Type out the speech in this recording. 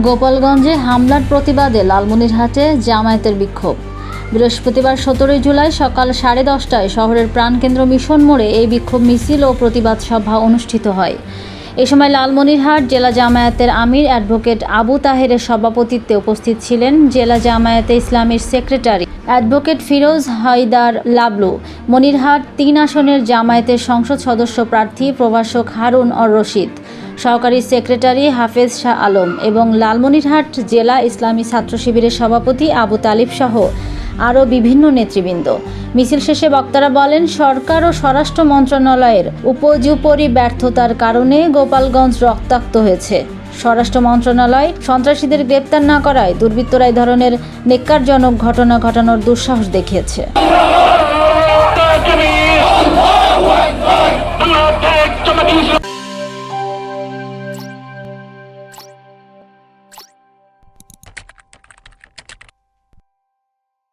গোপালগঞ্জে হামলার প্রতিবাদে লালমনিরহাটে জামায়াতের বিক্ষোভ। বৃহস্পতিবার 17 জুলাই সকাল 10:30টায় শহরের প্রাণকেন্দ্র মিশন মোড়ে এই বিক্ষোভ মিছিল ও প্রতিবাদ সভা অনুষ্ঠিত হয়। এ সময় লালমনিরহাট জেলা জামায়াতের আমির অ্যাডভোকেট আবু তাহেরের সভাপতিত্বে উপস্থিত ছিলেন জেলা জামায়াতে ইসলামীর সেক্রেটারি অ্যাডভোকেট ফিরোজ হায়দার লাবলু, মনিরহাট 3 আসনের জামায়াতের সংসদ সদস্য প্রার্থী প্রভাষক হারুন অর রশিদ, সহকারী সেক্রেটারি হাফেজ শাহ আলম এবং লালমনিরহাট জেলা ইসলামী ছাত্র শিবিরের সভাপতি আবু তালিব সহ আরও বিভিন্ন নেতৃবৃন্দ। মিছিল শেষে বক্তারা বলেন, সরকার ও স্বরাষ্ট্র মন্ত্রণালয়ের উপর্যুপরি ব্যর্থতার কারণে গোপালগঞ্জ রক্তাক্ত হয়েছে। স্বরাষ্ট্র মন্ত্রণালয় সন্ত্রাসীদের গ্রেপ্তার না করায় দুর্বৃত্তরা এই ধরনের নেক্কারজনক ঘটনা ঘটানোর দুঃসাহস দেখিয়েছে।